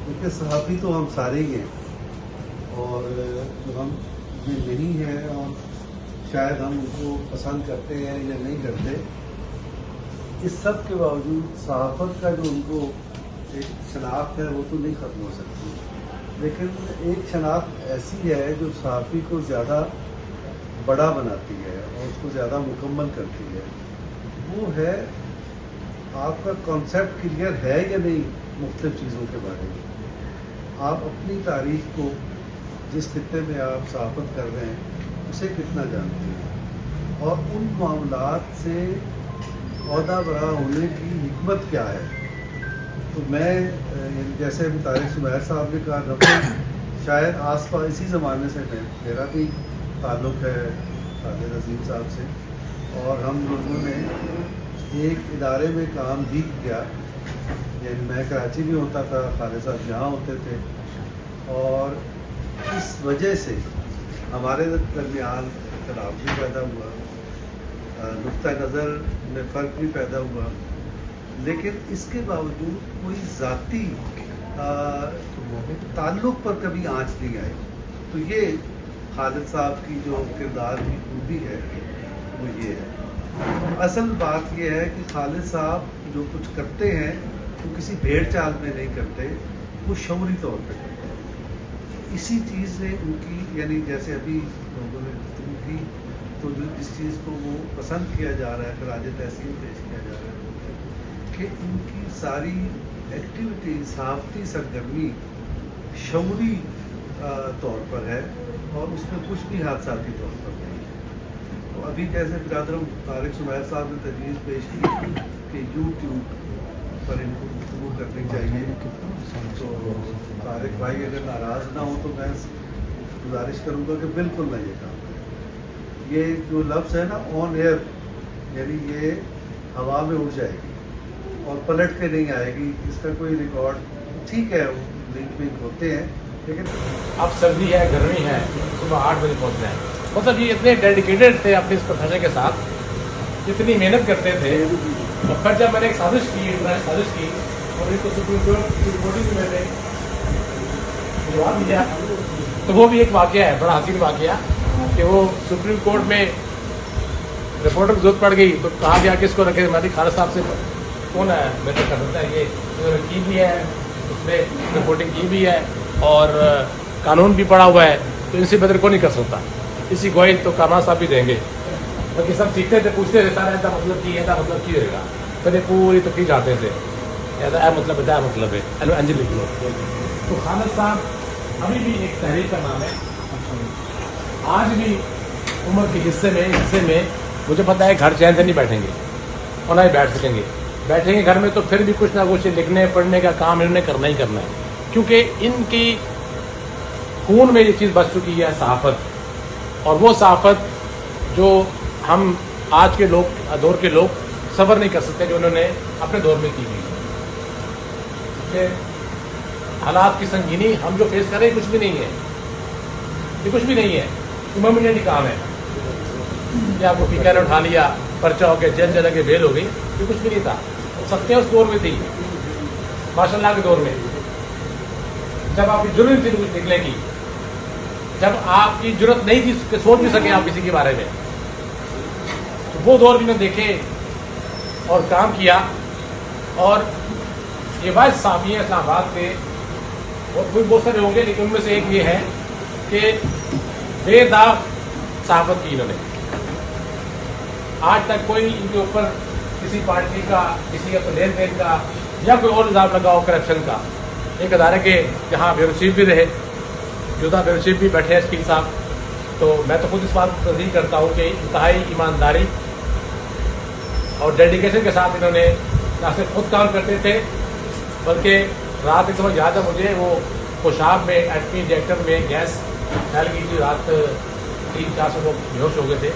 دیکھیے صحافی تو ہم سارے ہی ہیں، اور جو ہم یہ نہیں ہے اور شاید ہم ان کو پسند کرتے ہیں یا نہیں کرتے، اس سب کے باوجود صحافت کا جو ان کو ایک شناخت ہے وہ تو نہیں ختم ہو سکتی، لیکن ایک شناخت ایسی ہے جو صحافی کو زیادہ بڑا بناتی ہے اور اس کو زیادہ مکمل کرتی ہے، وہ ہے آپ کا کانسیپٹ کلیئر ہے یا نہیں مختلف چیزوں کے بارے میں، آپ اپنی تاریخ کو جس خطے میں آپ صحافت کر رہے ہیں اسے کتنا جانتے ہیں، اور ان معاملات سے عہدہ برا ہونے کی حکمت کیا ہے۔ تو میں جیسے ابھی طارق سمیر صاحب نے کہا، نفل شاید آس پاس اسی زمانے سے میرا بھی تعلق ہے خالد عظیم صاحب سے، اور ہم لوگوں نے ایک ادارے میں کام بھی کیا، یعنی میں کراچی بھی ہوتا تھا، خالد صاحب یہاں ہوتے تھے، اور اس وجہ سے ہمارے درمیان اختلاف بھی پیدا ہوا، نقطہ نظر میں فرق بھی پیدا ہوا، لیکن اس کے باوجود کوئی ذاتی تعلق پر کبھی آنچ نہیں آئی۔ تو یہ خالد صاحب کی جو کردار کی خوبی ہے وہ یہ ہے۔ اصل بات یہ ہے کہ خالد صاحب جو کچھ کرتے ہیں وہ کسی بھیڑ چال میں نہیں کرتے، وہ شعوری طور پہ کرتے ہیں۔ اسی چیز نے ان کی، یعنی جیسے ابھی لوگوں نے گفتگو کی، تو جو جس چیز کو وہ پسند کیا جا رہا ہے، خراج تحسین پیش کیا جا رہا ہے کہ ان کی ساری ایکٹیویٹی، صحافتی سرگرمی شعوری طور پر ہے، اور اس میں کچھ بھی حادثاتی طور پر نہیں ہے۔ تو ابھی جیسے برادر طارق سمیر صاحب نے تجویز پیش کی کہ یوٹیوب پر ان کو گفتگو کرنی چاہیے، تو طارق بھائی اگر ناراض نہ ہو تو میں گزارش کروں گا کہ بالکل نہ یہ کام کریں۔ یہ جو لفظ ہے نا آن ایئر، یعنی یہ ہوا میں اڑ جائے گی اور پلٹ کے نہیں آئے گی، اس کا کوئی ریکارڈ ٹھیک ہے، لنک ونک ہوتے ہیں، لیکن اب سردی ہے، گرمی ہے، صبح 8 بجے پہنچنا ہے۔ مطلب یہ اتنے ڈیڈیکیٹڈ تھے اپنے اس پروفیشن کے ساتھ، اتنی محنت کرتے تھے، اور پھر جب میں نے ایک سازش کی اور ان کو سپریم کورٹ کی رپورٹنگ میں نے جواب دیا، تو وہ بھی ایک واقعہ ہے، بڑا حسین واقعہ، کہ وہ سپریم کورٹ میں رپورٹر کی ضرورت پڑ گئی تو کہا گیا کس کو رکھے، میں خالد صاحب سے کون ہے بہتر کر سکتا ہے، یہ انہوں نے کی بھی ہے، اس میں رپورٹنگ کی بھی ہے اور قانون بھی پڑا ہوا ہے، تو ان سے بہتر کون نہیں کر سکتا، اسی گوئی تو کامران صاحب بھی دیں گے۔ باقی سب سیکھتے تھے، پوچھتے تھے سارا ایسا مطلب کی، ایسا مطلب کی رہے گا، پہلے پوری تو کی جاتے تھے، ایسا مطلب ہے، مطلب ہے انجل لکھ لو۔ تو خالد صاحب ابھی بھی ایک تحریک کا نام ہے، آج بھی عمر کے حصے میں مجھے پتا ہے گھر چین سے نہیں بیٹھیں گے اور نہ ہی بیٹھ سکیں گے، بیٹھیں گے گھر میں تو پھر بھی کچھ نہ کچھ لکھنے پڑھنے کا کام انہوں نے کرنا ہی کرنا ہے، کیونکہ ان کی خون میں یہ چیز بچ چکی ہے، صحافت، اور وہ صحافت جو ہم آج کے دور کے لوگ صبر نہیں کر سکتے جو انہوں نے اپنے دور میں کی ہوئی۔ حالات کی سنگینی ہم جو فیس کر رہے ہیں کچھ بھی نہیں ہے، یہ کچھ بھی نہیں ہے، امیڈیٹ کام ہے کہ آپ کو پیکا نے اٹھا لیا، پرچہ ہو گیا، جیل جلا کے بیل ہو گئی، یہ کچھ بھی نہیں تھا۔ سختیاں اس دور میں تھی، ماشاء اللہ کے دور میں، جب آپ کی جرت تھی کچھ نکلے گی، جب آپ کی جرت نہیں تھی کہ سوچ بھی سکیں آپ کسی کے بارے میں، تو وہ دور بھی میں دیکھے اور کام کیا۔ اور یہ واحد صحافی ہیں اسلام آباد کے، اور کوئی بہت سارے ہوں گے لیکن ان میں سے ایک یہ ہے کہ بے داغ صحافت کی انہوں نے، آج تک کوئی ان کے اوپر کسی پارٹی کا، کسی کا لین دین کا یا کوئی اور الزام لگا ہو کرپشن کا۔ ایک ادارے کے جہاں بیورو چیف بھی رہے، جوتا بیورو چیف بھی بیٹھے ہیں اسکیل صاحب، تو میں تو خود اس بات کو تصدیق کرتا ہوں کہ انتہائی ایمانداری اور ڈیڈیکیشن کے ساتھ انہوں نے نہ صرف خود کام کرتے تھے بلکہ رات ایک سمجھ یاد ہے مجھے، وہ خوشاب میں ایٹمی ریئیکٹر میں گیس پھیل گئی تھی، رات 300-400 لوگ بے ہوش ہو گئے تھے،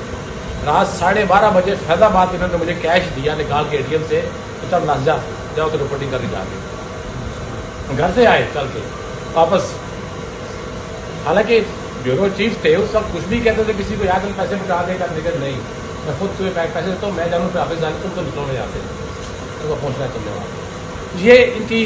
رات 12:30 بجے فیض آباد انہوں نے مجھے کیش دیا نکال کے ATM سے، تو تب نس جاؤ تو رپورٹنگ کرنے جا کے گھر سے آئے چل کے واپس۔ حالانکہ بیورو چیف تھے اس وقت، کچھ بھی کہتے تھے کسی کو یاد نہیں پیسے بتا دے کر نکل نہیں، میں خود تمہیں پیسے دیتا ہوں، میں جانوں پہ آفس جانے تم تو نکلونے جاتے ہیں، تو پہنچنا چلنے والا۔ یہ ان کی